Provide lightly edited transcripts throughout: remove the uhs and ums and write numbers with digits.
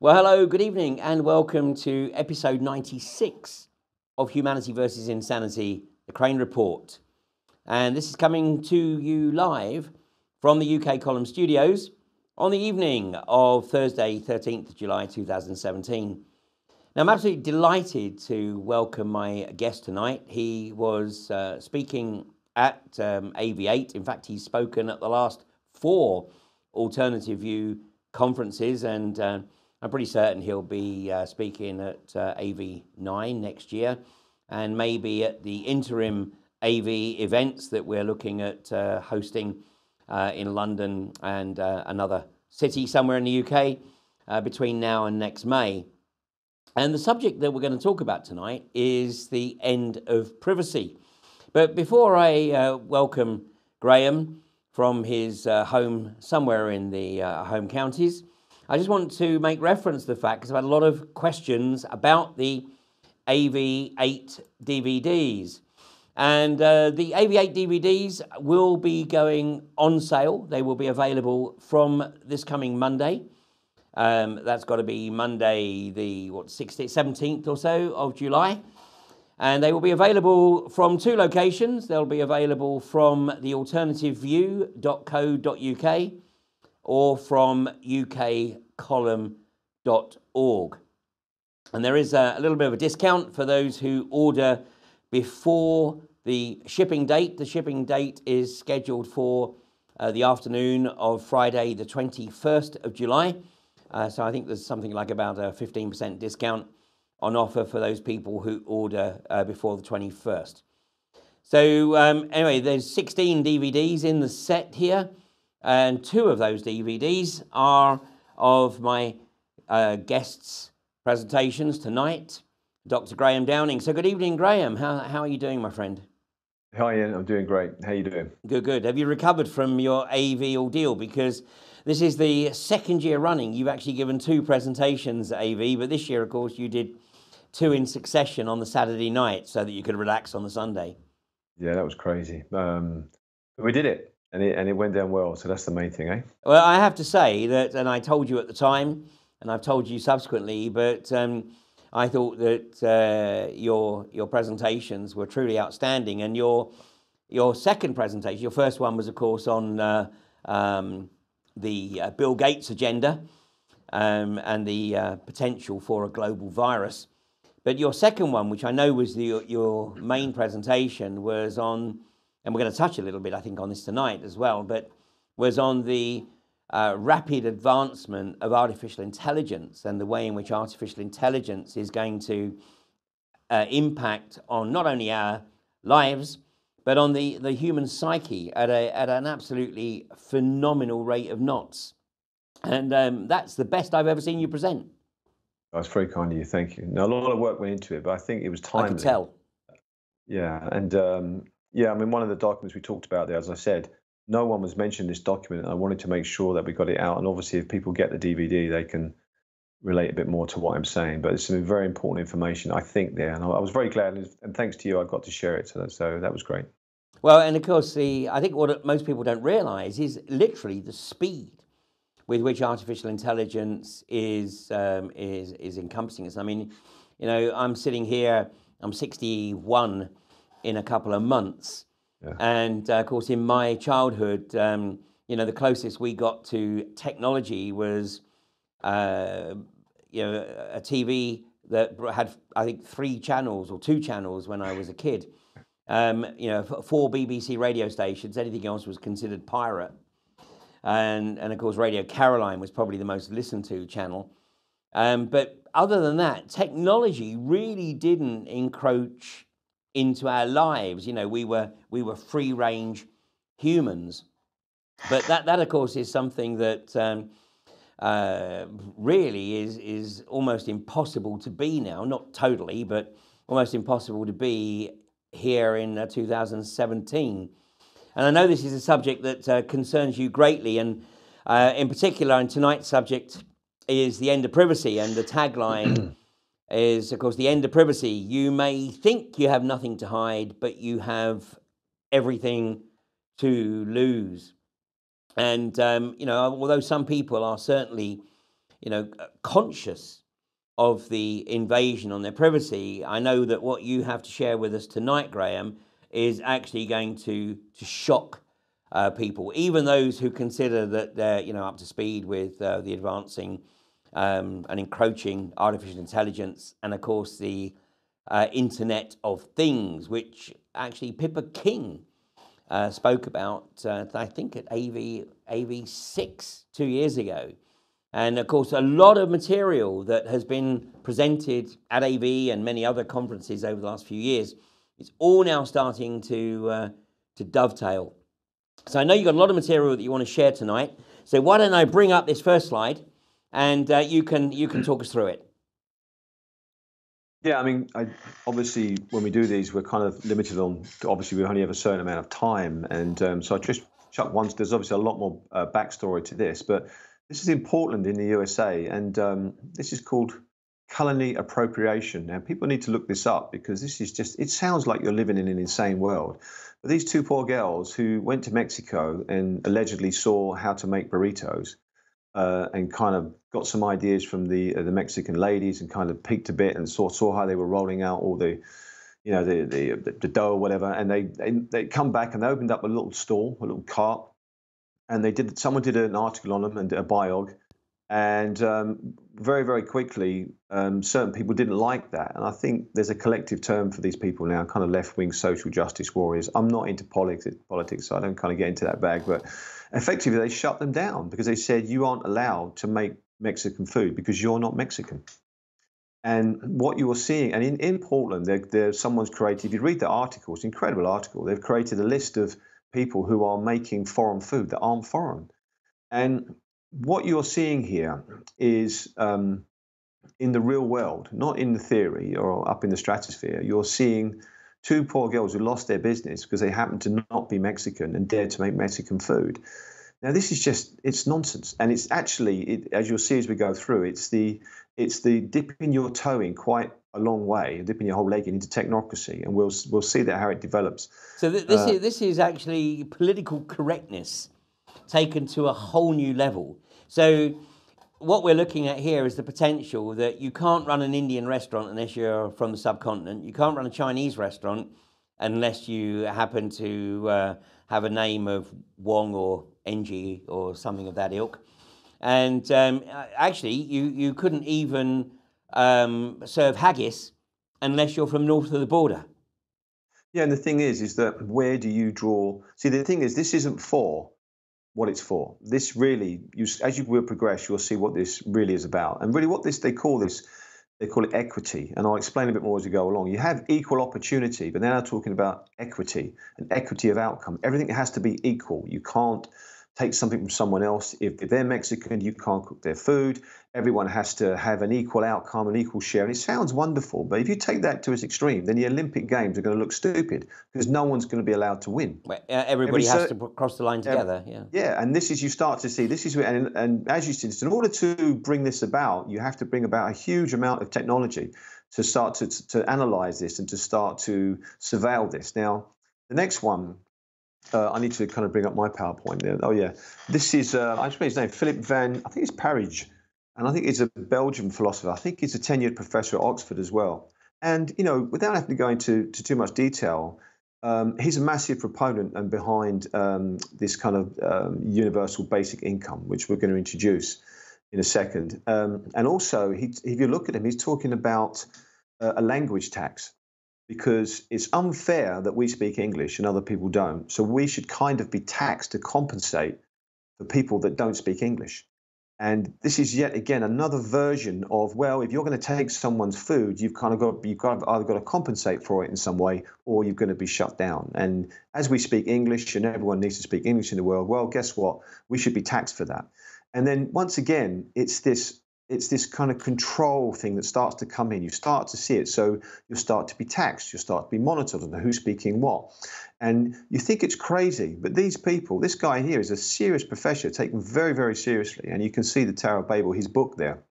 Well, hello, good evening, and welcome to episode 96 of Humanity versus Insanity, the Crane Report. And this is coming to you live from the UK Column Studios on the evening of Thursday, 13th of July, 2017. Now, I'm absolutely delighted to welcome my guest tonight. He was speaking at AV8. In fact, he's spoken at the last 4 Alternative View conferences, and I'm pretty certain he'll be speaking at AV9 next year, and maybe at the interim AV events that we're looking at hosting in London and another city somewhere in the UK between now and next May. And the subject that we're going to talk about tonight is the end of privacy. But before I welcome Graham from his home somewhere in the home counties, I just want to make reference to the fact, because I've had a lot of questions about the AV8 DVDs. And the AV8 DVDs will be going on sale. They will be available from this coming Monday. That's got to be Monday the 17th or so of July. And they will be available from 2 locations. They'll be available from the alternativeview.co.uk or from ukcolumn.org. And there is a little bit of a discount for those who order before the shipping date. The shipping date is scheduled for the afternoon of Friday, the 21st of July. So I think there's something like about a 15% discount on offer for those people who order before the 21st. So anyway, there's 16 DVDs in the set here, and 2 of those DVDs are of my guests' presentations tonight, Dr. Graham Downing. So good evening, Graham. How are you doing, my friend? Hi, Ian. I'm doing great. How are you doing? Good, good. Have you recovered from your AV ordeal? Because this is the 2nd year running. You've actually given 2 presentations at AV, but this year, of course, you did 2 in succession on the Saturday night so that you could relax on the Sunday. Yeah, that was crazy. We did it, and it went down well, so that's the main thing, eh? Well, I have to say that, and I told you at the time, and I've told you subsequently, but I thought that your presentations were truly outstanding, and your second presentation, your first one was, of course, on the Bill Gates agenda and the potential for a global virus. But your second one, which I know was your main presentation, was on, and we're going to touch a little bit, I think, on this tonight as well, but was on the rapid advancement of artificial intelligence and the way in which artificial intelligence is going to impact on not only our lives, but on the human psyche at an absolutely phenomenal rate of knots. And that's the best I've ever seen you present. That's very kind of you. Thank you. Now, a lot of work went into it, but I think it was timely. I could tell. Yeah, and yeah, I mean, one of the documents we talked about there, as I said, no one was mentioned this document, and I wanted to make sure that we got it out. And obviously, if people get the DVD, they can relate a bit more to what I'm saying. But it's some very important information, I think, there. And I was very glad, and thanks to you, I got to share it. So that was great. Well, and of course, I think what most people don't realise is literally the speed with which artificial intelligence is encompassing us. I mean, you know, I'm sitting here, I'm 61 in a couple of months. Yeah. And of course, in my childhood, you know, the closest we got to technology was, you know, a TV that had, I think, 3 channels or 2 channels when I was a kid. You know, 4 BBC radio stations. Anything else was considered pirate. And of course, Radio Caroline was probably the most listened to channel. But other than that, technology really didn't encroach into our lives. You know, we were free range humans. But that of course is something that really is almost impossible to be now. Not totally, but almost impossible to be here in 2017. And I know this is a subject that concerns you greatly, and in particular, and tonight's subject is the end of privacy, and the tagline is, of course, the end of privacy. You may think you have nothing to hide, but you have everything to lose. And, you know, although some people are certainly conscious of the invasion on their privacy. I know that what you have to share with us tonight, Graham, is actually going to shock people, even those who consider that they're up to speed with the advancing and encroaching artificial intelligence, and of course the Internet of Things, which actually Pippa King spoke about, I think at AV6 2 years ago. And of course, a lot of material that has been presented at AV and many other conferences over the last few years, it's all now starting to dovetail. So I know you've got a lot of material that you want to share tonight. So why don't I bring up this first slide, and you can talk us through it. Yeah, I mean, obviously when we do these, we're kind of limited on. Obviously, we only have a certain amount of time, and so I just chuck once. There's obviously a lot more backstory to this, but this is in Portland in the USA, and this is called culinary appropriation. Now, people need to look this up because this is just, it sounds like you're living in an insane world. But these two poor girls who went to Mexico and allegedly saw how to make burritos and kind of got some ideas from the Mexican ladies and kind of peeked a bit and saw how they were rolling out all the, the dough or whatever. And they come back and they opened up a little stall, a little cart, and someone did an article on them and a biog, and very, very quickly, certain people didn't like that. And I think there's a collective term for these people now, kind of left-wing social justice warriors. I'm not into politics, so I don't kind of get into that bag. But effectively, they shut them down because they said, you aren't allowed to make Mexican food because you're not Mexican. And what you are seeing, and in Portland, someone's created, if you read the article, it's an incredible article. They've created a list of people who are making foreign food that aren't foreign. And what you're seeing here is in the real world, not in the theory or up in the stratosphere, you're seeing two poor girls who lost their business because they happened to not be Mexican and dared to make Mexican food. Now, this is just, it's nonsense. And it's actually, as you'll see as we go through, it's the dipping your toe in quite a long way, dipping your whole leg into technocracy. And we'll see that how it develops. So this is actually political correctness taken to a whole new level. So what we're looking at here is the potential that you can't run an Indian restaurant unless you're from the subcontinent. You can't run a Chinese restaurant unless you happen to have a name of Wong or NG or something of that ilk. And actually, you couldn't even serve haggis unless you're from north of the border. Yeah, and the thing is that where do you draw? See, the thing is, this isn't for what it's for. This really, as you will progress, you'll see what this really is about. And really what they call it equity. And I'll explain a bit more as we go along. You have equal opportunity, but they're now talking about equity and equity of outcome. Everything has to be equal. You can't take something from someone else. If they're Mexican, you can't cook their food. Everyone has to have an equal outcome, an equal share. And it sounds wonderful, but if you take that to its extreme, then the Olympic Games are going to look stupid because no one's going to be allowed to win. Well, everybody has to cross the line together. Yeah, and you start to see, and as you said, in order to bring this about, you have to bring about a huge amount of technology to start to analyze this and to start to surveil this. Now, the next one, I need to kind of bring up my PowerPoint there. Oh yeah, this is I just made his name, Philip Van. I think it's Parrish, and I think he's a Belgian philosopher. I think he's a tenured professor at Oxford as well. And without having to go into too much detail, he's a massive proponent and behind this kind of universal basic income, which we're going to introduce in a second. And also, if you look at him, he's talking about a language tax, because it's unfair that we speak English and other people don't. So we should kind of be taxed to compensate for people that don't speak English. And this is yet again another version of, well, if you're going to take someone's food, you've either got to compensate for it in some way, or you're going to be shut down. And as we speak English, and everyone needs to speak English in the world, well, guess what? We should be taxed for that. And then once again, it's this kind of control thing that starts to come in. You start to see it. So you'll start to be taxed. You'll start to be monitored on who's speaking what. And you think it's crazy, but these people, this guy here is a serious professor, taken very, very seriously. And you can see the Tower of Babel, his book there.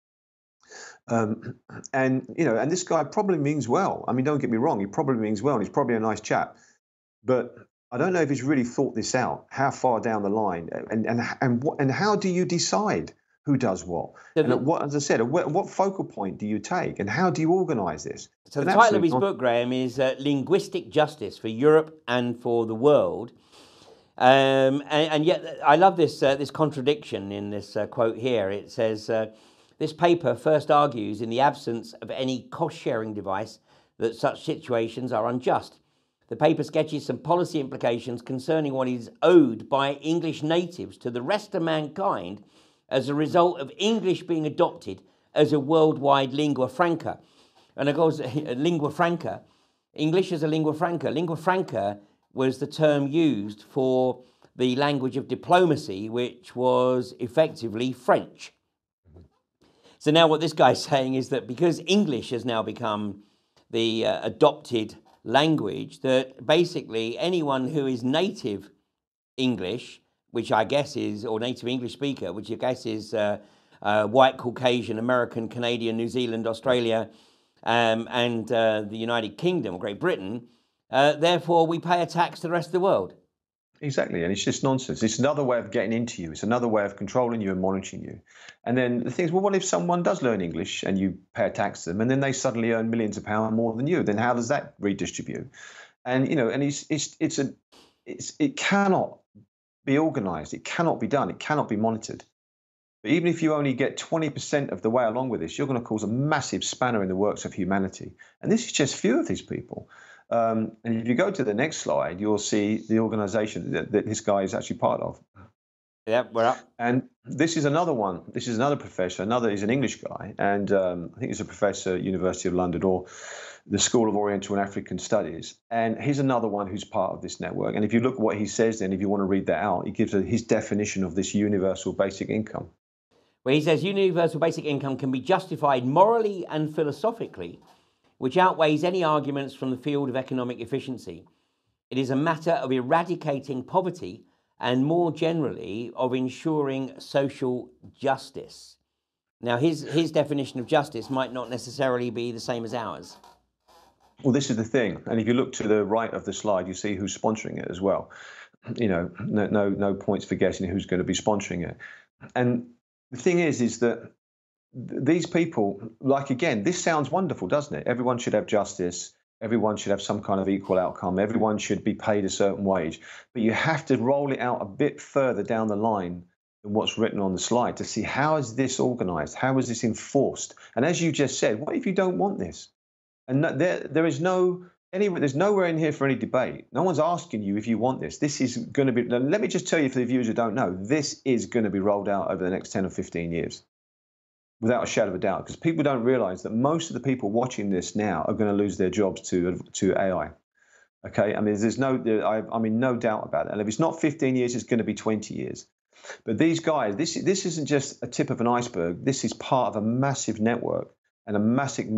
And this guy probably means well. I mean, don't get me wrong. He probably means well, and he's probably a nice chap. But I don't know if he's really thought this out, how far down the line, and how do you decide who does what. So And the, at what, as I said, what focal point do you take and how do you organise this? so An the title of absolute his book, Graham, is Linguistic Justice for Europe and for the World. And yet, I love this contradiction in this quote here. It says, this paper first argues in the absence of any cost-sharing device that such situations are unjust. The paper sketches some policy implications concerning what is owed by English natives to the rest of mankind as a result of English being adopted as a worldwide lingua franca. And of course, lingua franca, English as a lingua franca. Lingua franca was the term used for the language of diplomacy, which was effectively French. So now what this guy's saying is that because English has now become the adopted language, that basically anyone who is native English, which I guess is, or native English speaker, which I guess is white, Caucasian, American, Canadian, New Zealand, Australia, and the United Kingdom, Great Britain, therefore we pay a tax to the rest of the world. Exactly, and it's just nonsense. It's another way of getting into you. It's another way of controlling you and monitoring you. And then the thing is, well, what if someone does learn English and you pay a tax to them, and then they suddenly earn millions of pounds more than you? Then how does that redistribute? And and it cannot be organised. It cannot be done. It cannot be monitored. But even if you only get 20% of the way along with this, you're going to cause a massive spanner in the works of humanity. And this is just few of these people. And if you go to the next slide, you'll see the organization that this guy is actually part of. Yeah, we're up. And this is another one. This is another professor. He's an English guy. And I think he's a professor at University of London or the School of Oriental and African Studies. And he's another one who's part of this network. And if you look at what he says, then if you want to read that out, he gives his definition of this universal basic income. Where he says universal basic income can be justified morally and philosophically, which outweighs any arguments from the field of economic efficiency. It is a matter of eradicating poverty and more generally of ensuring social justice. Now, his definition of justice might not necessarily be the same as ours. Well, this is the thing. And if you look to the right of the slide, you see who's sponsoring it as well. No points for guessing who's going to be sponsoring it. And the thing is that these people, like, again, this sounds wonderful, doesn't it? Everyone should have justice. Everyone should have some kind of equal outcome. Everyone should be paid a certain wage. But you have to roll it out a bit further down the line than what's written on the slide to see how is this organized? How is this enforced? And as you just said, what if you don't want this? And there's nowhere in here for any debate. No one's asking you if you want this. This is going to be, let me just tell you for the viewers who don't know, this is going to be rolled out over the next 10 or 15 years. Without a shadow of a doubt, because people don't realize that most of the people watching this now are going to lose their jobs to AI. Okay, I mean, there's no doubt about that. And if it's not 15 years, it's going to be 20 years. But these guys, this isn't just a tip of an iceberg. This is part of a massive network and a massive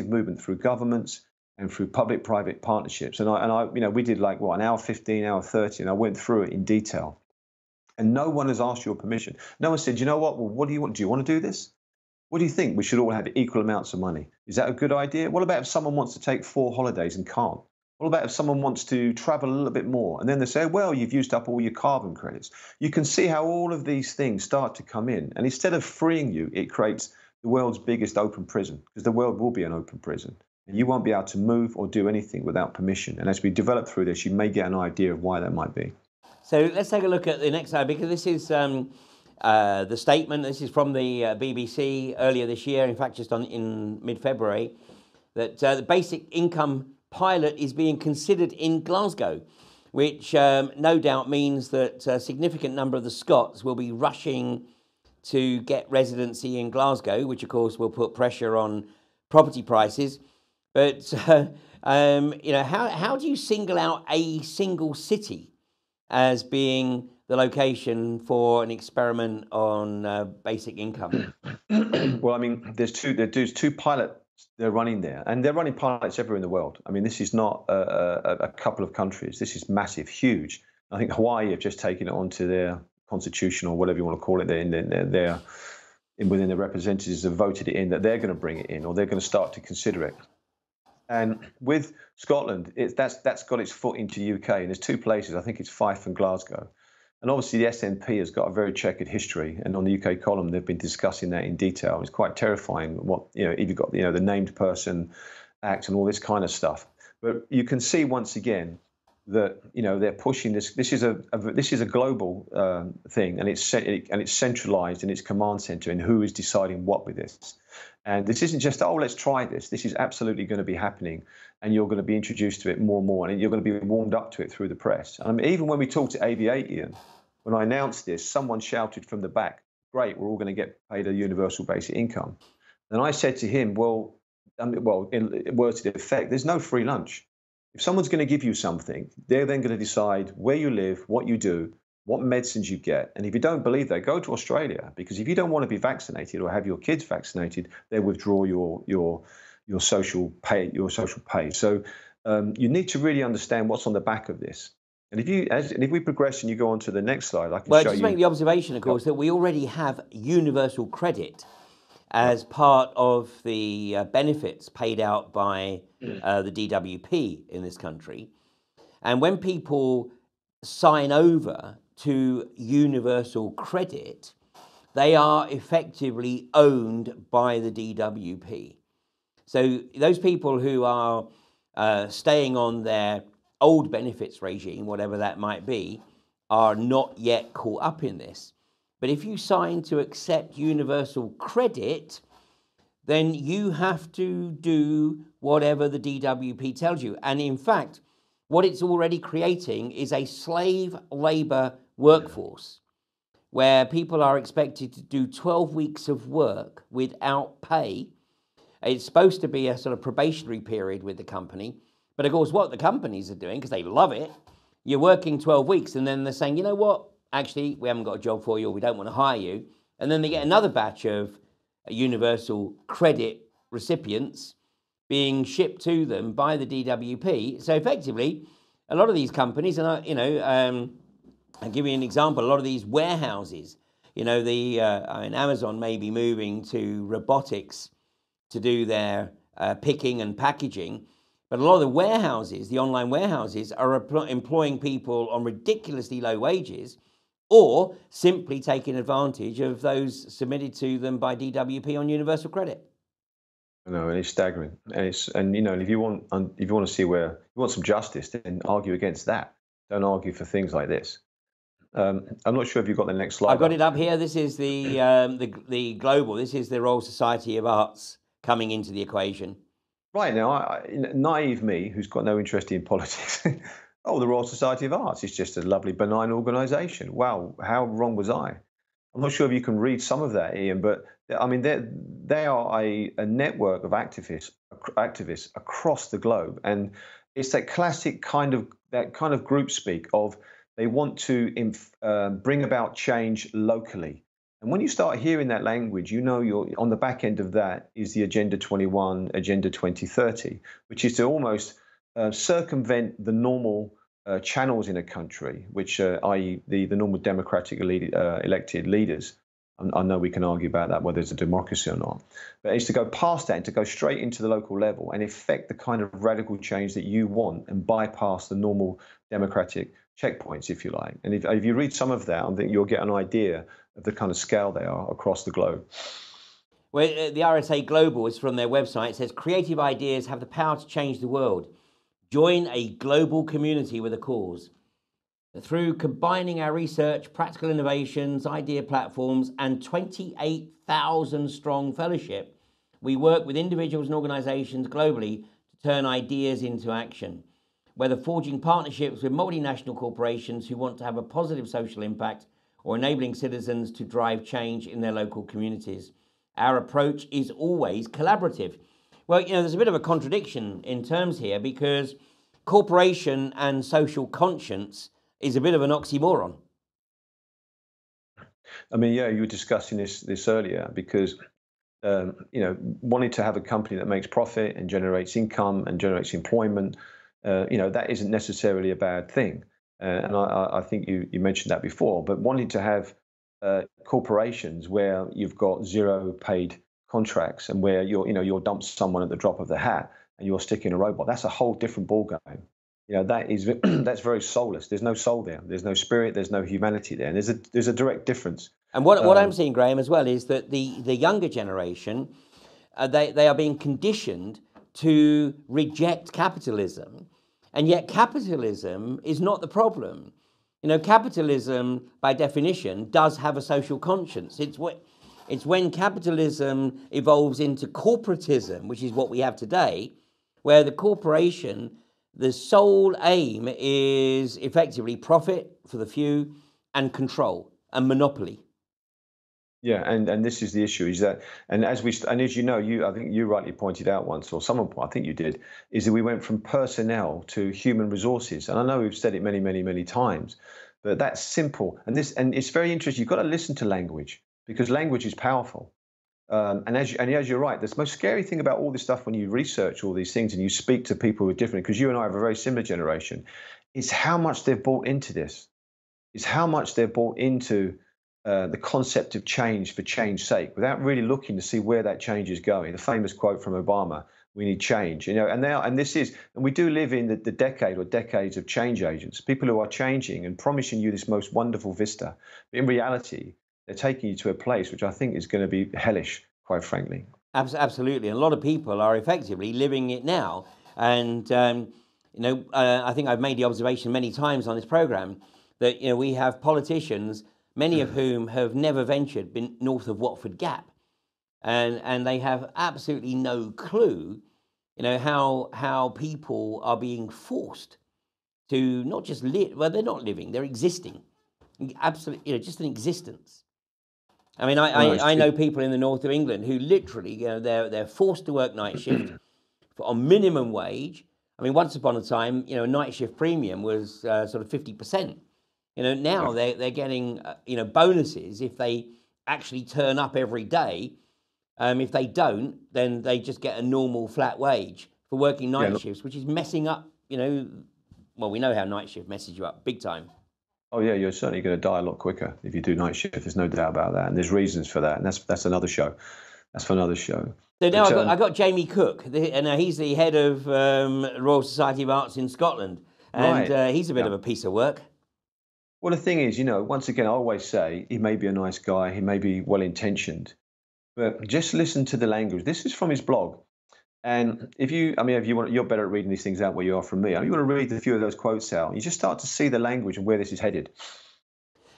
movement through governments and through public-private partnerships. And we did like an hour 15, hour 30, and I went through it in detail. And no one has asked your permission. No one said, you know what? Well, what do you want? Do you want to do this? What do you think? We should all have equal amounts of money. Is that a good idea? What about if someone wants to take 4 holidays and can't? What about if someone wants to travel a little bit more? And then they say, well, you've used up all your carbon credits. You can see how all of these things start to come in. And instead of freeing you, it creates the world's biggest open prison, because the world will be an open prison. And you won't be able to move or do anything without permission. And as we develop through this, you may get an idea of why that might be. So let's take a look at the next slide, because this is the statement. This is from the BBC earlier this year, in fact, just in mid-February, that the basic income pilot is being considered in Glasgow, which no doubt means that a significant number of the Scots will be rushing to get residency in Glasgow, which of course will put pressure on property prices. But how do you single out a single city as being the location for an experiment on basic income? Well, I mean, there's two pilots they're running there, and they're running pilots everywhere in the world. I mean, this is not a couple of countries. This is massive, huge. I think Hawaii have just taken it onto their constitution, or whatever you want to call it. Within their representatives have voted it in that they're going to bring it in, or they're going to start to consider it. And with Scotland, that's got its foot into the UK, and there's 2 places. I think it's Fife and Glasgow. And obviously, the SNP has got a very checkered history. And on the UK column, they've been discussing that in detail. It's quite terrifying. What if you've got the named person act and all this kind of stuff. But you can see once again that they're pushing this. This is a global thing, and it's centralized in its command center and who is deciding what with this. And this isn't just let's try this. This is absolutely going to be happening, and you're going to be introduced to it more and more, and you're going to be warmed up to it through the press. I mean, even when we talked to AV8, Ian, when I announced this, someone shouted from the back, "Great, we're all going to get paid a universal basic income." And I said to him, in words to the effect, there's no free lunch. If someone's going to give you something, they're then going to decide where you live, what you do, what medicines you get. And if you don't believe that, go to Australia, because if you don't want to be vaccinated or have your kids vaccinated, they withdraw your social pay. So you need to really understand what's on the back of this. And if we progress and you go on to the next slide, I can show you. Well, just make the observation, of course, that we already have universal credit as part of the benefits paid out by the DWP in this country. And when people sign over to universal credit, they are effectively owned by the DWP. So those people who are staying on their old benefits regime, whatever that might be, are not yet caught up in this. But if you sign to accept universal credit, then you have to do whatever the DWP tells you. And in fact, what it's already creating is a slave labor workforce where people are expected to do 12 weeks of work without pay. It's supposed to be a sort of probationary period with the company. But of course, what the companies are doing, because they love it, you're working 12 weeks and then they're saying, you know what, actually, we haven't got a job for you, or we don't want to hire you. And then they get another batch of universal credit recipients being shipped to them by the DWP. So effectively, a lot of these companies, and I'll give you an example, a lot of these warehouses, Amazon may be moving to robotics to do their picking and packaging, but a lot of the warehouses, the online warehouses, are employing people on ridiculously low wages, or simply taking advantage of those submitted to them by DWP on universal credit. No, and it's staggering. And if you want to see where you want some justice, then argue against that. Don't argue for things like this. I'm not sure if you've got the next slide. I've got it up here. This is the global. This is the Royal Society of Arts coming into the equation. Right now, naive me, who's got no interest in politics. Oh, the Royal Society of Arts is just a lovely, benign organisation. Wow, how wrong was I? I'm not sure if you can read some of that, Ian, but I mean, they are a network of activists across the globe, and it's that classic kind of group speak of they want to bring about change locally. And when you start hearing that language, you're on the back end of that is the Agenda 21, Agenda 2030, which is to almost circumvent the normal channels in a country, which, i.e., the normal democratic elected leaders. I know we can argue about that, whether it's a democracy or not, but it's to go past that and to go straight into the local level and effect the kind of radical change that you want and bypass the normal democratic checkpoints, if you like. And if you read some of that, I think you'll get an idea of the kind of scale they are across the globe. Well, the RSA Global is from their website. It says, creative ideas have the power to change the world. Join a global community with a cause. Through combining our research, practical innovations, idea platforms, and 28,000 strong fellowship, we work with individuals and organizations globally to turn ideas into action. Whether forging partnerships with multinational corporations who want to have a positive social impact or enabling citizens to drive change in their local communities, our approach is always collaborative. Well, there's a bit of a contradiction in terms here, because corporation and social conscience is a bit of an oxymoron. I mean, yeah, you were discussing this earlier, because wanting to have a company that makes profit and generates income and generates employment, that isn't necessarily a bad thing. And I think you mentioned that before. But wanting to have corporations where you've got zero paid contracts and where you'll dump someone at the drop of the hat and you're sticking a robot, that's a whole different ballgame. that is that's very soulless. There's no soul there. There's no spirit. There's no humanity there. And there's a direct difference. And what I'm seeing, Graham, as well, is that the younger generation, they are being conditioned to reject capitalism, and yet capitalism is not the problem. Capitalism, by definition, does have a social conscience. It's when capitalism evolves into corporatism, which is what we have today, where the corporation, the sole aim is effectively profit for the few and control and monopoly. Yeah, and this is the issue, is that, and as I think you rightly pointed out once, or someone, I think you did, is that we went from personnel to human resources. And I know we've said it many, many, many times, but that's simple. And it's very interesting. You've got to listen to language, because language is powerful. And as you're right, the most scary thing about all this stuff, when you research all these things and you speak to people who are different, because you and I have a very similar generation, is how much they've bought into this. Is how much they've bought into the concept of change for change's sake, without really looking to see where that change is going. The famous quote from Obama: "We need change." And we do live in the decade or decades of change agents, people who are changing and promising you this most wonderful vista. But in reality, they're taking you to a place which I think is going to be hellish, quite frankly. Absolutely, and a lot of people are effectively living it now. And I think I've made the observation many times on this program that we have politicians, many of whom have never been north of Watford Gap, and they have absolutely no clue, how people are being forced to not just live. Well, they're not living; they're existing. Absolutely, just an existence. I mean, I know people in the north of England who literally, they're forced to work night shift on minimum wage. I mean, once upon a time, a night shift premium was sort of 50%. Now they're getting, bonuses if they actually turn up every day. If they don't, then they just get a normal flat wage for working night shifts, which is messing up, well, we know how night shift messes you up big time. Oh yeah, you're certainly going to die a lot quicker if you do night shift. There's no doubt about that, and there's reasons for that, and that's another show. That's for another show. So now I got Jamie Cook, and he's the head of Royal Society of Arts in Scotland, and right. He's a bit of a piece of work. Well, the thing is, once again, I always say he may be a nice guy, he may be well-intentioned, but just listen to the language. This is from his blog. And if you want, you're better at reading these things out where you are from me. You want to read a few of those quotes out. You just start to see the language and where this is headed.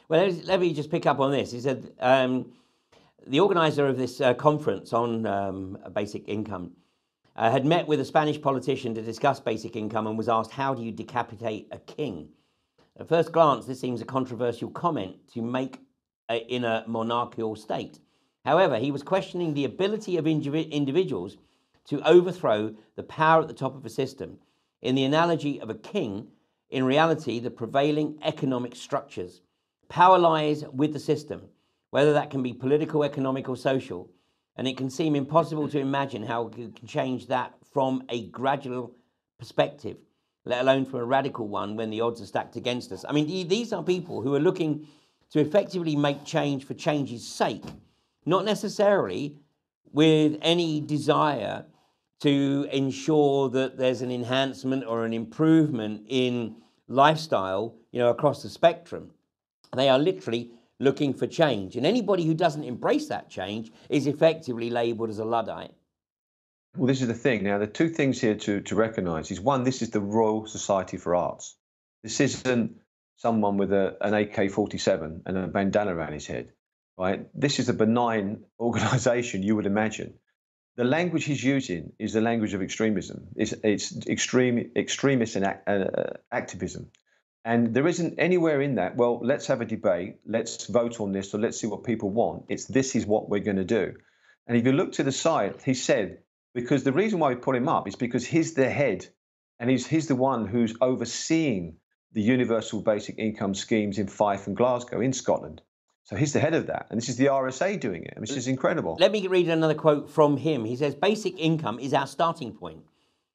Well, let me just pick up on this. He said the organizer of this conference on basic income had met with a Spanish politician to discuss basic income and was asked, how do you decapitate a king? At first glance, this seems a controversial comment to make in a monarchical state. However, he was questioning the ability of individuals to overthrow the power at the top of a system. In the analogy of a king, in reality, the prevailing economic structures. Power lies with the system, whether that can be political, economic, or social. And it can seem impossible to imagine how it can change that from a gradual perspective, let alone from a radical one when the odds are stacked against us. I mean, these are people who are looking to effectively make change for change's sake, not necessarily with any desire to ensure that there's an enhancement or an improvement in lifestyle, across the spectrum. They are literally looking for change. And anybody who doesn't embrace that change is effectively labelled as a Luddite. Well, this is the thing. Now, the two things here to recognise is, one, this is the Royal Society for Arts. This isn't someone with an AK-47 and a bandana around his head, right? This is a benign organisation, you would imagine. The language he's using is the language of extremism. It's extremist and activism. And there isn't anywhere in that, well, let's have a debate, let's vote on this, or let's see what people want. This is what we're going to do. And if you look to the side, he said, because the reason why we put him up is because he's the head, and he's the one who's overseeing the universal basic income schemes in Fife and Glasgow in Scotland. So he's the head of that, and this is the RSA doing it, which is incredible. Let me read another quote from him. He says, basic income is our starting point.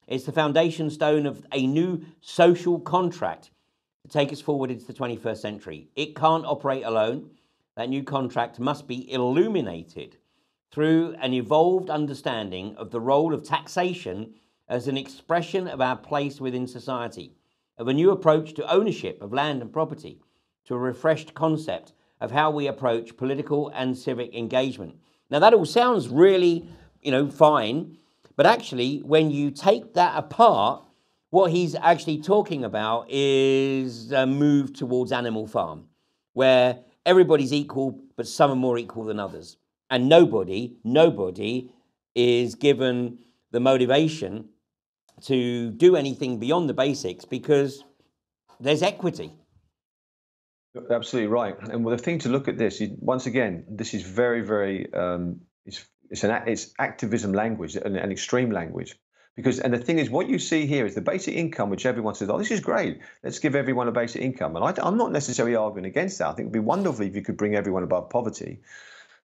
It's the foundation stone of a new social contract to take us forward into the 21st century. It can't operate alone. That new contract must be illuminated through an evolved understanding of the role of taxation as an expression of our place within society. of a new approach to ownership of land and property, to a refreshed concept of how we approach political and civic engagement. Now, that all sounds really, fine, but actually, when you take that apart, what he's actually talking about is a move towards animal farm, where everybody's equal, but some are more equal than others. And nobody is given the motivation to do anything beyond the basics because there's equity. Absolutely right. And well, the thing to look at this is, once again, this is very, very, it's activism language, an extreme language. And the thing is, what you see here is the basic income, which everyone says, oh, this is great. Let's give everyone a basic income. And I'm not necessarily arguing against that. I think it would be wonderful if you could bring everyone above poverty.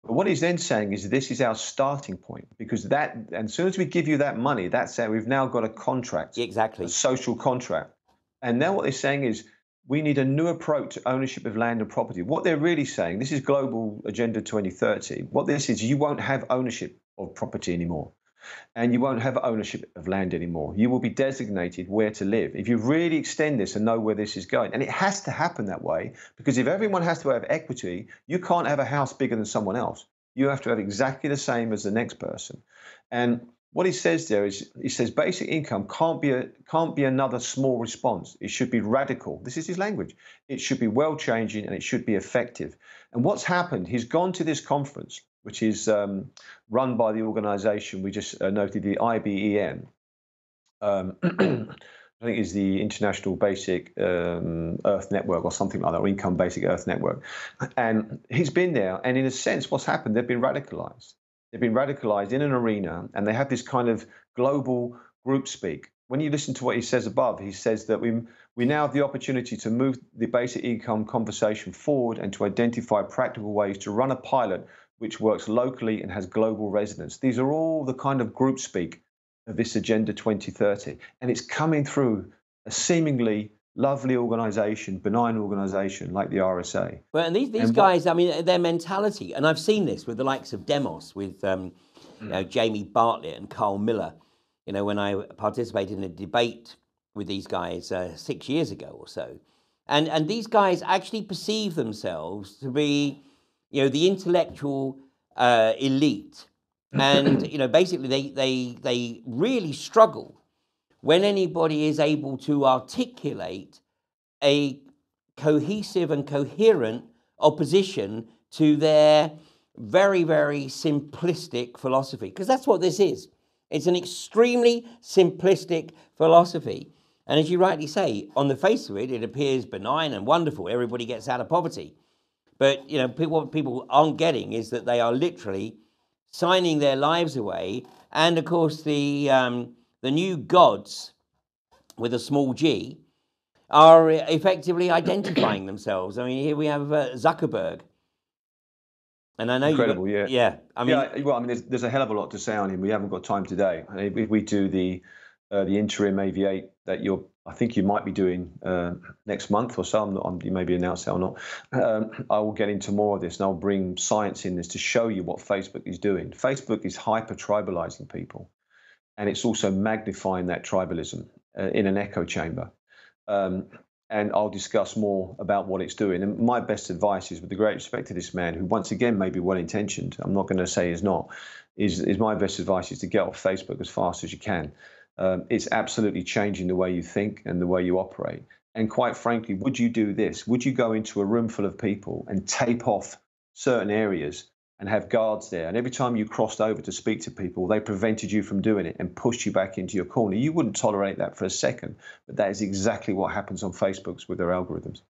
But what he's then saying is this is our starting point, because and as soon as we give you that money, that's how we've now got a contract. Exactly. A social contract. And now what they're saying is we need a new approach to ownership of land and property. What they're really saying, this is Global Agenda 2030. What this is, you won't have ownership of property anymore. And you won't have ownership of land anymore. You will be designated where to live. If you really extend this and know where this is going, and it has to happen that way, because if everyone has to have equity, you can't have a house bigger than someone else. You have to have exactly the same as the next person. And what he says there is, he says basic income can't be another small response. It should be radical. This is his language. It should be well-changing and it should be effective. And what's happened, he's gone to this conference, which is run by the organization we just noted, the IBEN. I think is the International Basic Earth Network or something like that, or Income Basic Earth Network. And he's been there, and in a sense, what's happened, they've been radicalized. They've been radicalized in an arena, and they have this kind of global group speak. When you listen to what he says above, he says that we now have the opportunity to move the basic income conversation forward and to identify practical ways to run a pilot which works locally and has global resonance. These are all the kind of group speak of this Agenda 2030. And it's coming through a seemingly lovely organization, benign organization like the RSA. Well, and these guys, I mean, their mentality, and I've seen this with the likes of Demos, with Jamie Bartlett and Carl Miller, when I participated in a debate with these guys 6 years ago or so. And these guys actually perceive themselves to be, the intellectual elite. And, basically they really struggle when anybody is able to articulate a cohesive and coherent opposition to their very, very simplistic philosophy. Because that's what this is. It's an extremely simplistic philosophy. And as you rightly say, on the face of it, it appears benign and wonderful. Everybody gets out of poverty. But, what people aren't getting is that they are literally signing their lives away. And, of course, the new gods, with a small g, are effectively identifying themselves. I mean, here we have Zuckerberg. And I know incredible, yeah. Yeah, I mean, well, I mean, there's a hell of a lot to say on him. We haven't got time today. If we do the interim AV8 that I think you might be doing next month or so. You maybe announce that or not. I will get into more of this, and I'll bring science in this to show you what Facebook is doing. Facebook is hyper tribalizing people, and it's also magnifying that tribalism in an echo chamber. And I'll discuss more about what it's doing. And my best advice is, with the great respect to this man, who once again may be well-intentioned, I'm not going to say he's not, is my best advice is to get off Facebook as fast as you can. It's absolutely changing the way you think and the way you operate. And quite frankly, would you do this? Would you go into a room full of people and tape off certain areas and have guards there? And every time you crossed over to speak to people, they prevented you from doing it and pushed you back into your corner. You wouldn't tolerate that for a second. But that is exactly what happens on Facebook's with their algorithms.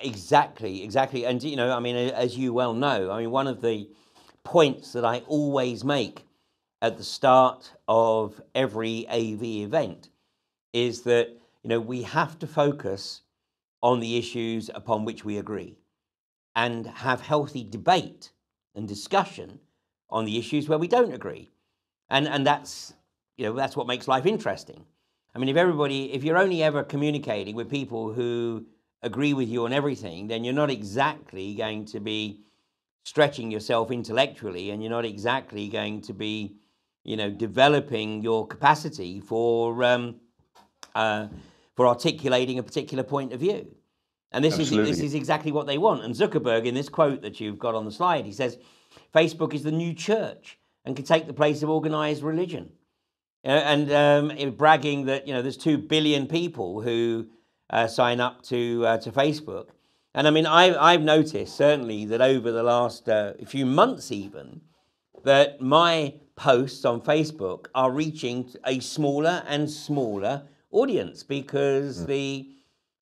Exactly. And, I mean, as you well know, I mean, one of the points that I always make at the start of every AV event is that, we have to focus on the issues upon which we agree and have healthy debate and discussion on the issues where we don't agree. And that's, that's what makes life interesting. I mean, if you're only ever communicating with people who agree with you on everything, then you're not exactly going to be stretching yourself intellectually, and you're not exactly going to be, developing your capacity for for articulating a particular point of view. And this is exactly what they want. And Zuckerberg, in this quote that you've got on the slide, he says, Facebook is the new church and can take the place of organized religion. And bragging that, there's 2 billion people who sign up to Facebook. And I mean, I've noticed certainly that over the last few months even, that my posts on Facebook are reaching a smaller and smaller audience because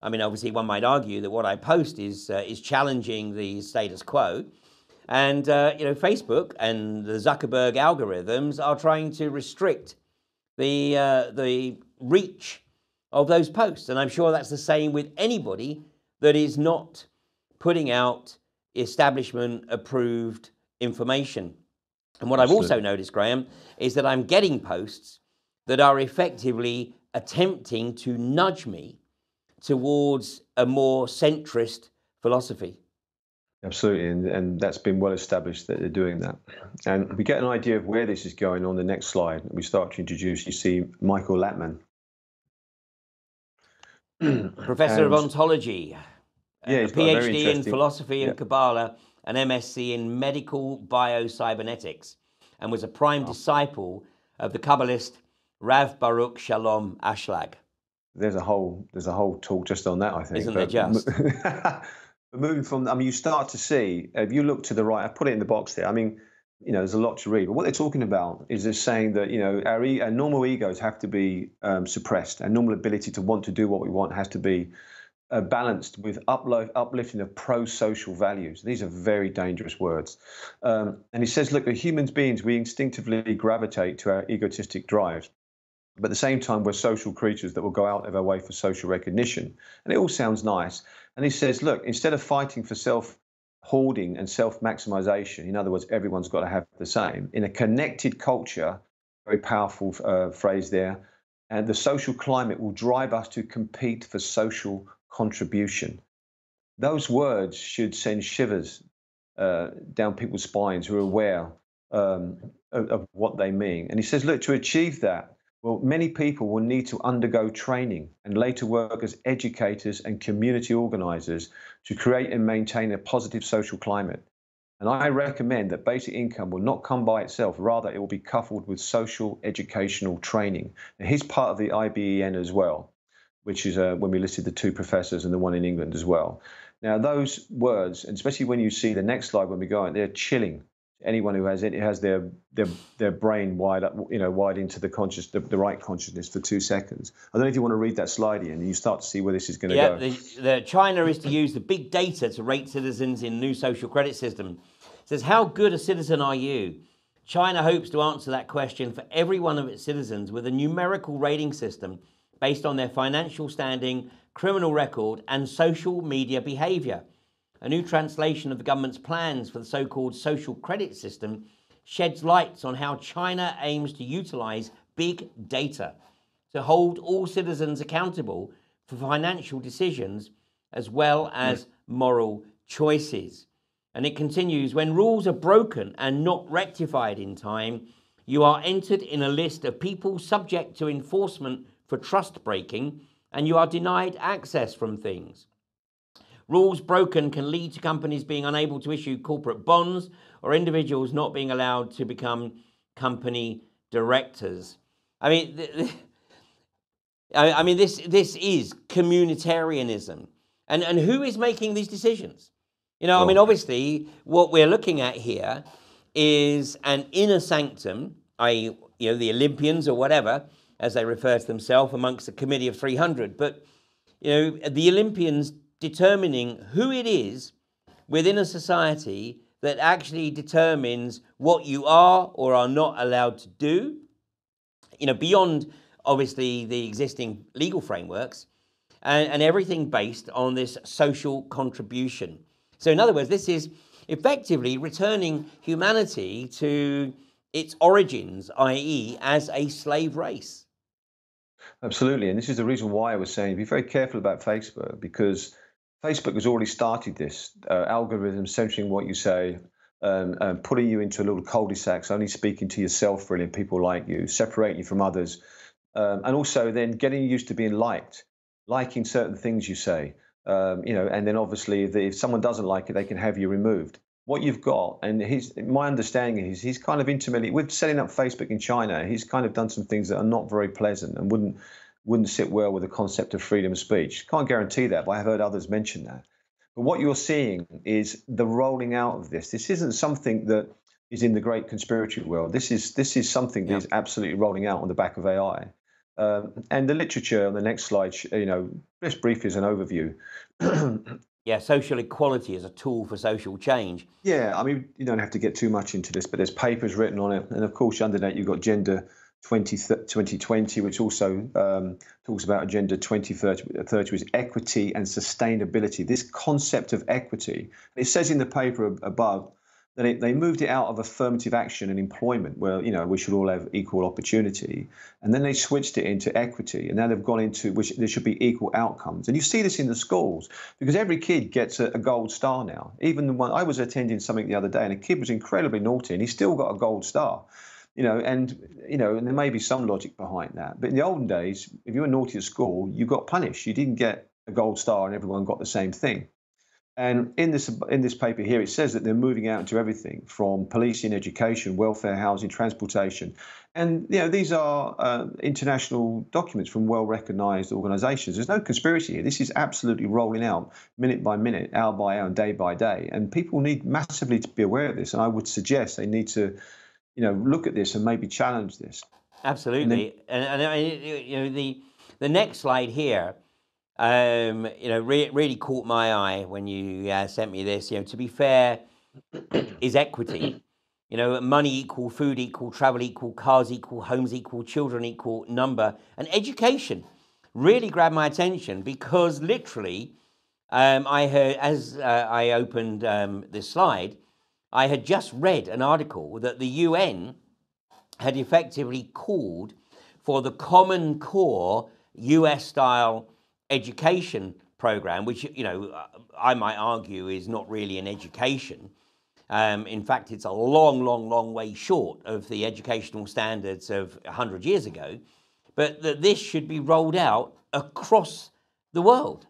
obviously one might argue that what I post is challenging the status quo. And, Facebook and the Zuckerberg algorithms are trying to restrict the reach of those posts. And I'm sure that's the same with anybody that is not putting out establishment-approved information. And what I've also noticed, Graham, is that I'm getting posts that are effectively attempting to nudge me towards a more centrist philosophy. Absolutely, and that's been well established that they're doing that. And we get an idea of where this is going on the next slide. We start to introduce, you see Michael Latman. Professor of ontology, a PhD in philosophy and Kabbalah, an MSc in medical biocybernetics, and was a prime disciple of the Kabbalist Rav Baruch Shalom Ashlag. There's a whole talk just on that, I think. Isn't there just? But moving from, you start to see, if you look to the right, I put it in the box there. I mean, there's a lot to read. But what they're talking about is they're saying that, our normal egos have to be suppressed. Our normal ability to want to do what we want has to be balanced with uplifting of pro-social values. These are very dangerous words. And he says, look, as human beings, we instinctively gravitate to our egotistic drives. But at the same time, we're social creatures that will go out of our way for social recognition. And it all sounds nice. And he says, look, instead of fighting for self-hoarding and self-maximization, in other words, everyone's got to have the same, in a connected culture, very powerful phrase there, and the social climate will drive us to compete for social contribution. Those words should send shivers down people's spines who are aware of what they mean. And he says, look, to achieve that, well, many people will need to undergo training and later work as educators and community organizers to create and maintain a positive social climate. And I recommend that basic income will not come by itself. Rather, it will be coupled with social educational training. And he's part of the IBEN as well, which is when we listed the 2 professors and the one in England as well. Now, those words, and especially when you see the next slide when we go on, they're chilling. Anyone who has their brain wide up, wide into the right consciousness for 2 seconds. I don't know if you want to read that slide, Ian, and you start to see where this is going to go. China is to use the big data to rate citizens in new social credit system. It says, how good a citizen are you? China hopes to answer that question for every one of its citizens with a numerical rating system based on their financial standing, criminal record, and social media behavior. A new translation of the government's plans for the so-called social credit system sheds lights on how China aims to utilize big data to hold all citizens accountable for financial decisions as well as moral choices. And it continues, when rules are broken and not rectified in time, you are entered in a list of people subject to enforcement for trust breaking, and you are denied access from things. Rules broken can lead to companies being unable to issue corporate bonds or individuals not being allowed to become company directors. I mean, this is communitarianism. And who is making these decisions? Obviously, what we're looking at here is an inner sanctum, i.e., the Olympians or whatever, as they refer to themselves, amongst a committee of 300. But, the Olympians determining who it is within a society that actually determines what you are or are not allowed to do, beyond obviously the existing legal frameworks, and everything based on this social contribution. So in other words, this is effectively returning humanity to its origins, i.e. as a slave race. Absolutely. And this is the reason why I was saying be very careful about Facebook, because Facebook has already started this algorithm censoring what you say, putting you into a little cul-de-sacs, only speaking to yourself, really, and people like you, separating you from others, and also then getting used to being liked. liking certain things you say, and then obviously if someone doesn't like it, they can have you removed. What you've got, and my understanding is he's kind of intimately with setting up Facebook in China. He's kind of done some things that are not very pleasant and wouldn't sit well with the concept of freedom of speech. Can't guarantee that, but I have heard others mention that. But what you're seeing is the rolling out of this. This isn't something that is in the great conspiracy world. This is something that is absolutely rolling out on the back of AI. And the literature on the next slide, just briefly as an overview. Yeah, social equality as a tool for social change. Yeah, I mean, you don't have to get too much into this, but there's papers written on it. And of course, under that, you've got Agenda 2020, which also talks about Agenda 2030, which is equity and sustainability. This concept of equity, it says in the paper above that they moved it out of affirmative action and employment, where we should all have equal opportunity, and then they switched it into equity, and now they've gone into which there should be equal outcomes. And you see this in the schools because every kid gets a gold star now. Even the one I was attending something the other day, and a kid was incredibly naughty, and he still got a gold star. And there may be some logic behind that. But in the olden days, if you were naughty at school, you got punished. You didn't get a gold star, and everyone got the same thing. And in this paper here, it says that they're moving out into everything from policing, education, welfare, housing, transportation. And these are international documents from well-recognized organizations. There's no conspiracy here. This is absolutely rolling out minute by minute, hour by hour, day by day. And people need massively to be aware of this. And I would suggest they need to, look at this and maybe challenge this. Absolutely. And the next slide here, really caught my eye when you sent me this. To be fair, is equity. Money equal, food equal, travel equal, cars equal, homes equal, children equal, number, and education really grabbed my attention because literally, I heard as I opened this slide, I had just read an article that the UN had effectively called for the Common Core US-style education program, which, I might argue is not really an education. In fact, it's a long, long, long way short of the educational standards of 100 years ago, but that this should be rolled out across the world.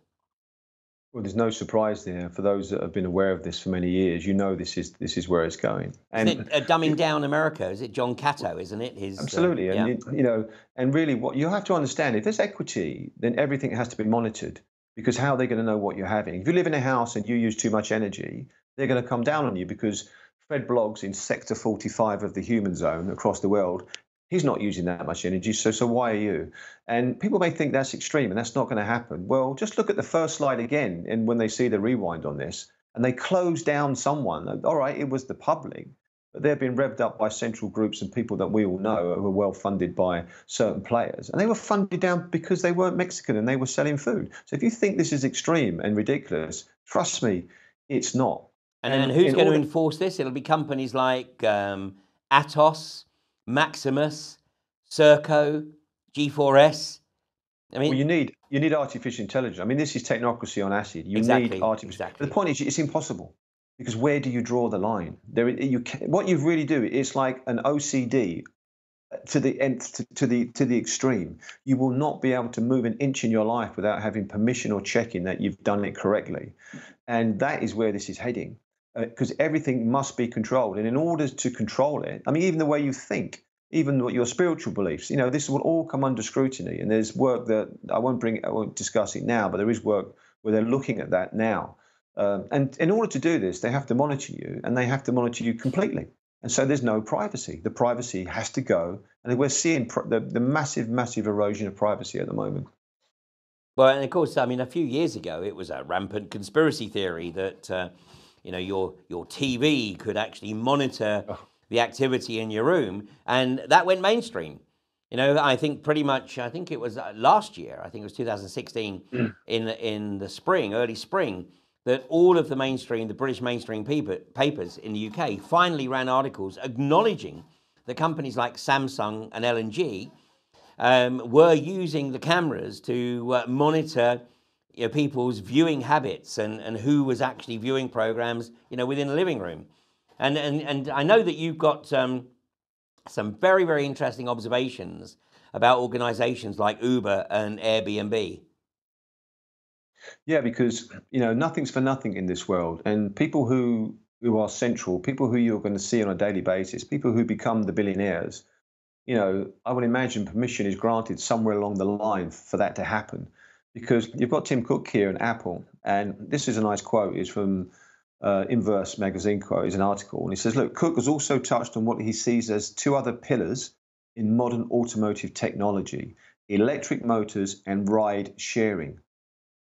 Well, there's no surprise there for those that have been aware of this for many years. This is where it's going. Isn't it dumbing down America? Is it John Cato? Isn't it? Absolutely, and really, what you have to understand, if there's equity, then everything has to be monitored. Because how are they going to know what you're having? If you live in a house and you use too much energy, they're going to come down on you because Fred Bloggs in Sector 45 of the human zone across the world, he's not using that much energy, so why are you? And people may think that's extreme and that's not going to happen. Well, just look at the first slide again, and when they see the rewind on this, and they close down someone. All right, it was the public, but they're being revved up by central groups and people that we all know who are well funded by certain players. And they were funded down because they weren't Mexican and they were selling food. So if you think this is extreme and ridiculous, trust me, it's not. And who's going to enforce this? It'll be companies like Atos, Maximus, Serco, G4S. I mean, well, you need artificial intelligence. I mean, this is technocracy on acid. You need artificial. Exactly. The point is, it's impossible because where do you draw the line? What you really do, it's like an OCD to the nth, to the extreme. You will not be able to move an inch in your life without having permission or checking that you've done it correctly, and that is where this is heading. Because everything must be controlled, and in order to control it, I mean, even the way you think, even what your spiritual beliefs, this will all come under scrutiny. And there's work that I won't discuss it now, but there is work where they're looking at that now. And in order to do this, they have to monitor you, and they have to monitor you completely. And so there's no privacy. The privacy has to go, and we're seeing the massive, massive erosion of privacy at the moment. Well, and of course, I mean, a few years ago, it was a rampant conspiracy theory that your TV could actually monitor the activity in your room, and that went mainstream. I think it was last year, I think it was 2016, in the spring, early spring, that all of the British mainstream papers in the UK finally ran articles acknowledging that companies like Samsung and L&G were using the cameras to monitor people's viewing habits and who was actually viewing programs, within the living room. And I know that you've got some very, very interesting observations about organizations like Uber and Airbnb. Yeah, because nothing's for nothing in this world, and people who are central, people who you're going to see on a daily basis, people who become the billionaires. I would imagine permission is granted somewhere along the line for that to happen, because you've got Tim Cook here in Apple, and this is a nice quote. It's from Inverse magazine quote. It's an article, and he says, "Look, Cook has also touched on what he sees as two other pillars in modern automotive technology: electric motors and ride sharing."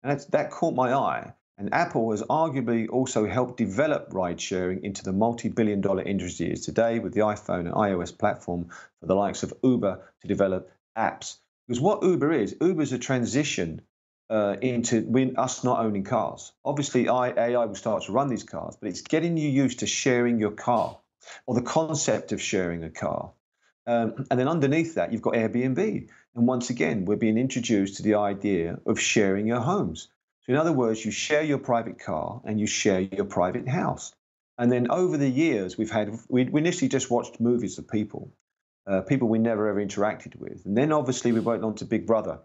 And that caught my eye. And Apple has arguably also helped develop ride sharing into the multi-billion-dollar industry it is today, with the iPhone and iOS platform for the likes of Uber to develop apps. Because what Uber is a transition into us not owning cars. Obviously, AI will start to run these cars, but it's getting you used to sharing your car, or the concept of sharing a car. And then underneath that, you've got Airbnb. And once again, we're being introduced to the idea of sharing your homes. So, in other words, you share your private car and you share your private house. And then over the years, we initially just watched movies of people, people we never ever interacted with. And then obviously we went on to Big Brother.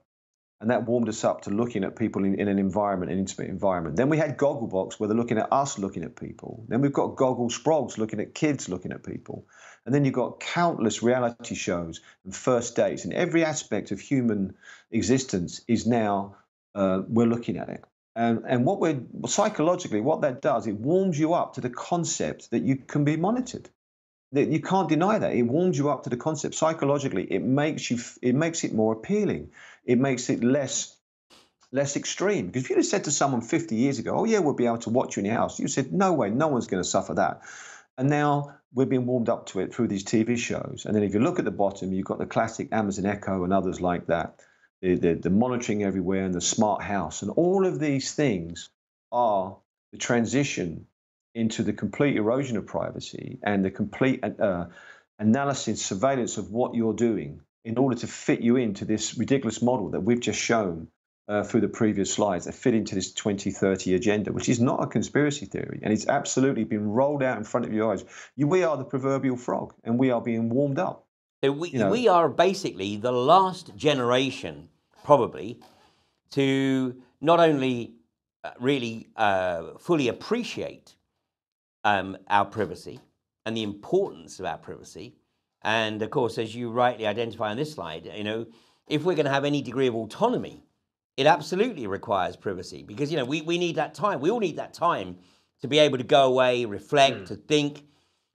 And that warmed us up to looking at people in an environment, an intimate environment. Then we had Gogglebox, where they're looking at us looking at people. Then we've got Goggle Sprogs looking at kids looking at people. And then you've got countless reality shows and first dates. And every aspect of human existence is now, we're looking at it. And psychologically, what that does, it warms you up to the concept that you can be monitored. You can't deny that. It warms you up to the concept. Psychologically, it makes it more appealing. It makes it less extreme. Because if you'd have said to someone 50 years ago, "Oh yeah, we'll be able to watch you in your house," you said, "No way, no one's going to suffer that." And now we're being warmed up to it through these TV shows. And then if you look at the bottom, you've got the classic Amazon Echo and others like that, the monitoring everywhere and the smart house, and all of these things are the transition into the complete erosion of privacy and the complete analysis, surveillance of what you're doing in order to fit you into this ridiculous model that we've just shown through the previous slides, that fit into this 2030 agenda, which is not a conspiracy theory, and it's absolutely been rolled out in front of your eyes. We are the proverbial frog, and we are being warmed up. So we are basically the last generation, probably, to not only really fully appreciate our privacy and the importance of our privacy. And of course, as you rightly identify on this slide, if we're going to have any degree of autonomy, it absolutely requires privacy, because we need that time. We all need that time to be able to go away, reflect, to think.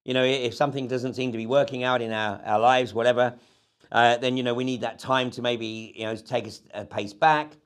If something doesn't seem to be working out in our lives, whatever, then we need that time to maybe take a pace back,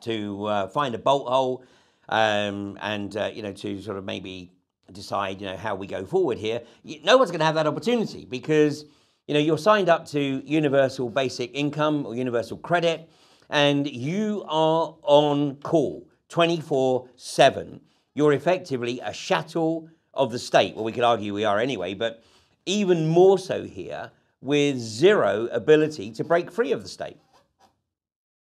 to find a bolt hole, and to sort of maybe decide how we go forward here. No one's going to have that opportunity, because you're signed up to universal basic income or universal credit, and you are on call 24/7. You're effectively a chattel of the state. Well, we could argue we are anyway, but even more so here, with zero ability to break free of the state.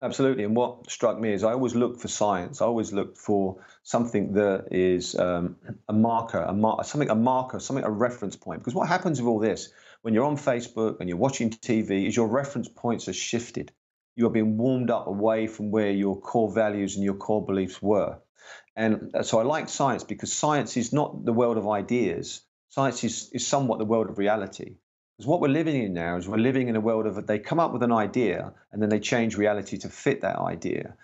Absolutely. And what struck me is I always look for science. I always look for something that is a marker, a reference point. Because what happens with all this, when you're on Facebook and you're watching TV, is your reference points are shifted. You are being warmed up away from where your core values and your core beliefs were. And so I like science, because science is not the world of ideas. Science is somewhat the world of reality. Because what we're living in now is we're living in a world of, they come up with an idea and then they change reality to fit that idea.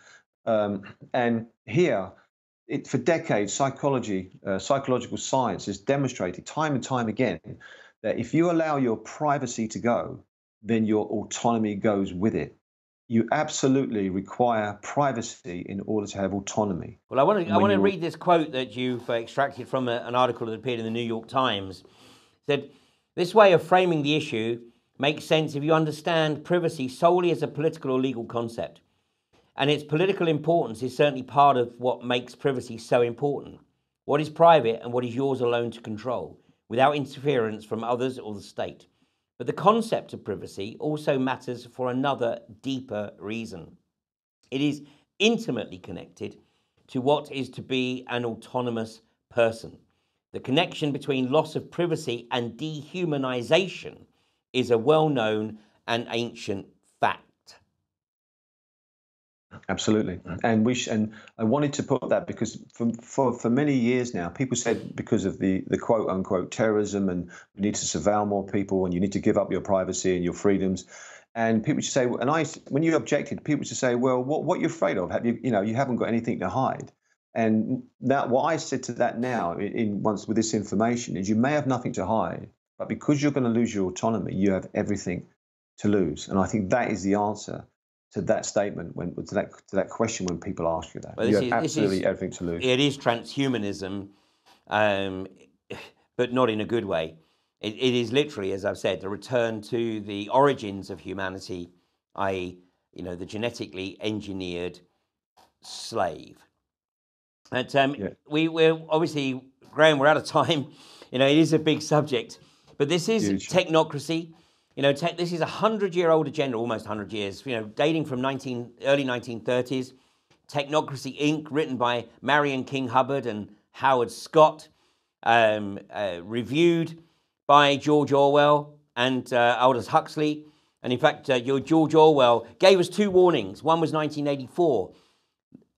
And here, for decades, psychological science has demonstrated time and time again that if you allow your privacy to go, then your autonomy goes with it. You absolutely require privacy in order to have autonomy. Well, I want to read this quote that you've extracted from an article that appeared in the New York Times. It said, "This way of framing the issue makes sense if you understand privacy solely as a political or legal concept. And its political importance is certainly part of what makes privacy so important. What is private and what is yours alone to control, without interference from others or the state. But the concept of privacy also matters for another deeper reason. It is intimately connected to what is to be an autonomous person. The connection between loss of privacy and dehumanization is a well-known and ancient fact." Absolutely, and and I wanted to put that because for many years now, people said because of the quote unquote terrorism, and you need to surveil more people, and you need to give up your privacy and your freedoms, and people should say, and when you objected, people should say, well, what you're afraid of? Have you, you haven't got anything to hide. And that what I said to that now, in once with this information, is you may have nothing to hide, but because you're going to lose your autonomy, you have everything to lose. And I think that is the answer to that statement, to that question when people ask you that. Well, You have absolutely everything to lose. It is transhumanism, but not in a good way. It is literally, as I've said, a return to the origins of humanity, i.e., the genetically engineered slave. But we're obviously, Graham, we're out of time. It is a big subject, but this is Huge. Technocracy. This is a 100-year-old agenda, almost 100 years, dating from early 1930s. Technocracy, Inc., written by Marion King Hubbard and Howard Scott, reviewed by George Orwell and Aldous Huxley. And in fact, George Orwell gave us two warnings. One was 1984,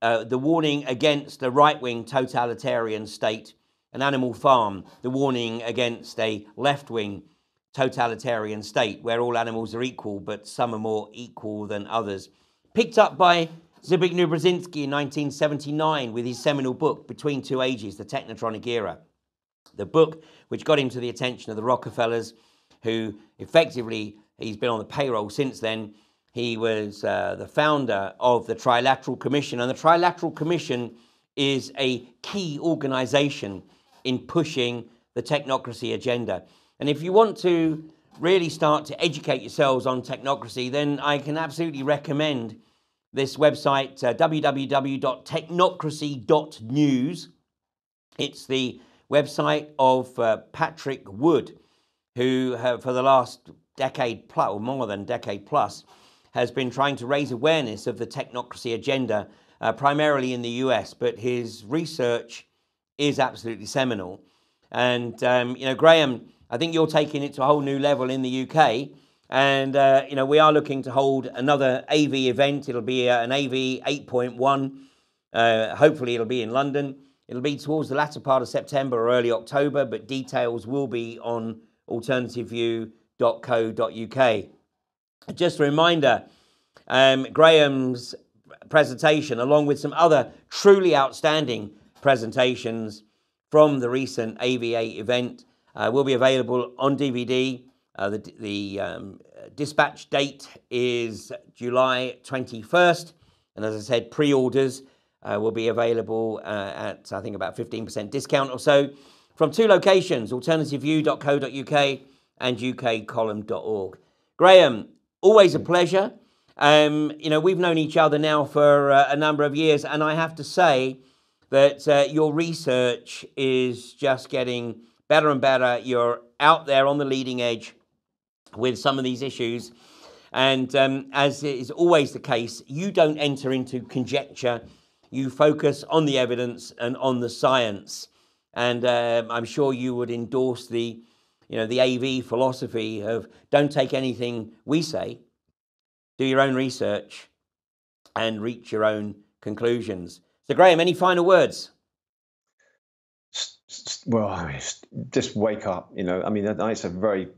the warning against a right-wing totalitarian state, an Animal Farm, the warning against a left-wing totalitarian state where all animals are equal, but some are more equal than others. Picked up by Zbigniew Brzezinski in 1979 with his seminal book, Between Two Ages, The Technotronic Era. The book which got him to the attention of the Rockefellers, who effectively, he's been on the payroll since then. He was the founder of the Trilateral Commission, and the Trilateral Commission is a key organization in pushing the technocracy agenda. And if you want to really start to educate yourselves on technocracy, then I can absolutely recommend this website, www.technocracy.news. It's the website of Patrick Wood, who for the last decade plus, or more than decade plus, has been trying to raise awareness of the technocracy agenda, primarily in the US, but his research is absolutely seminal. And, Graham, I think you're taking it to a whole new level in the UK. And, we are looking to hold another AV event. It'll be an AV 8.1. Hopefully it'll be in London. It'll be towards the latter part of September or early October, but details will be on alternativeview.co.uk. Just a reminder, Graham's presentation, along with some other truly outstanding presentations from the recent AV8 event, will be available on DVD. The dispatch date is July 21st. And as I said, pre-orders will be available at, I think, about 15% discount or so from two locations, alternativeview.co.uk and ukcolumn.org. Graham, always a pleasure. We've known each other now for a number of years, and I have to say that your research is just getting better and better. You're out there on the leading edge with some of these issues. And as is always the case, you don't enter into conjecture. You focus on the evidence and on the science. And I'm sure you would endorse the AV philosophy of don't take anything we say, do your own research and reach your own conclusions. So, Graham, any final words? Well, I mean, just wake up. It's a very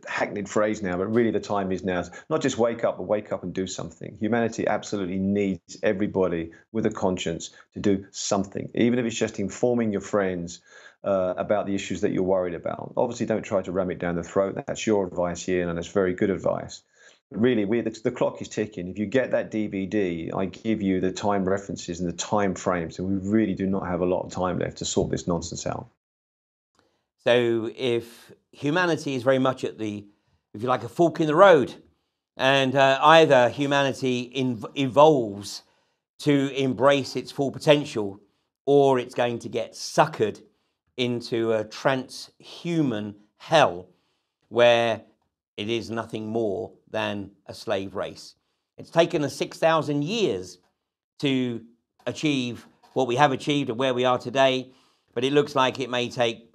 hackneyed phrase now, but really the time is now. Not just wake up, but wake up and do something. Humanity absolutely needs everybody with a conscience to do something, even if it's just informing your friends about the issues that you're worried about. Obviously, don't try to ram it down the throat. That's your advice here, and it's very good advice. Really, the clock is ticking. If you get that DVD, I give you the time references and the time frames, and we really do not have a lot of time left to sort this nonsense out. So if humanity is very much at the, if you like, a fork in the road, and either humanity evolves to embrace its full potential, or it's going to get suckered into a transhuman hell where it is nothing more than a slave race. It's taken us 6,000 years to achieve what we have achieved and where we are today, but it looks like it may take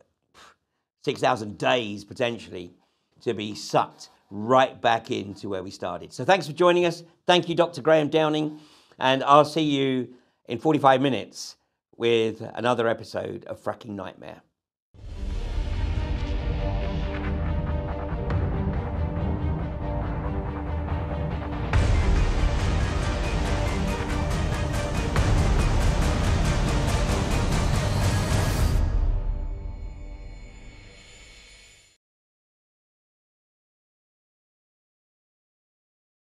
6,000 days potentially to be sucked right back into where we started. So thanks for joining us. Thank you, Dr. Graham Downing. And I'll see you in 45 minutes with another episode of Fracking Nightmare.